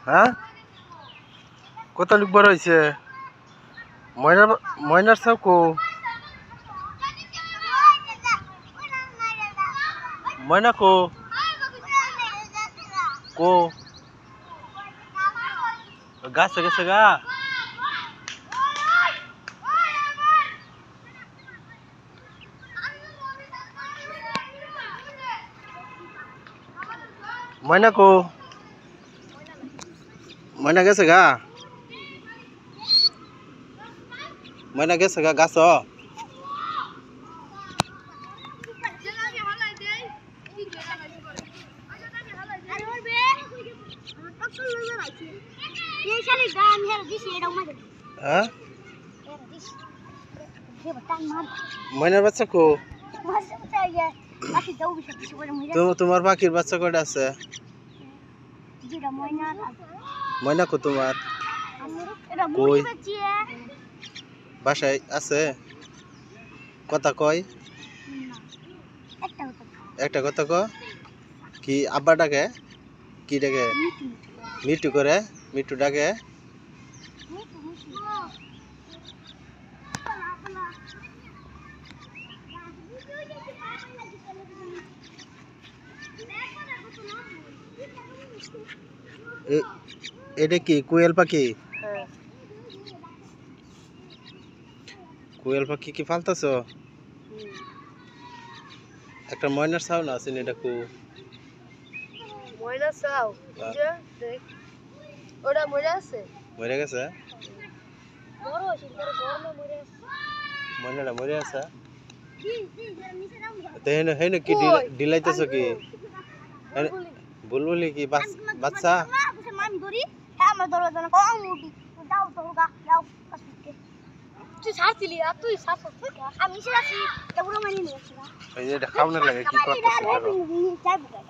হ্যাঁ কত লোক বড় হয়েছে ময়নার সব কো ময়না কো কো গাছে গেছে গা ময়না কো ময়না গেছে গা ময়না গেছে গা গাছ ময়নার বাচ্চা কো তোমার পাখির বাচ্চা কয়টা আছে ময়না কো তোমার কই বাসায় আছে কথা কয় একটা কথা ক কি আব্বা ডাকে কি ডাকে মিটু করে মিটু ডাকে এটা কি কোয়েল পাখি কোয়েল পাখি কি ফালতাছ একটা ময়নার ছাও না আছে এটা কো ময়না ছাও দেখ ওটা মরে আছে মরে গেছে বড় হইছে করে গরমে মরে আছে ময়নাটা মরে আছে তেন হেন কি ডিলাইতেছ কি বুলবুলি কি বাচ্চা আমি ধরি হ্যাঁ আমার দরজা না কম উঠি যাও তো গা যাও তুই ছাড়ছিলি আর তুই ছাড়ছ আমি ছেড়েছি এগুলো মানি নিয়েছি এই যে খাওয়ানোর লাগে কি করতেছ যাই বুকা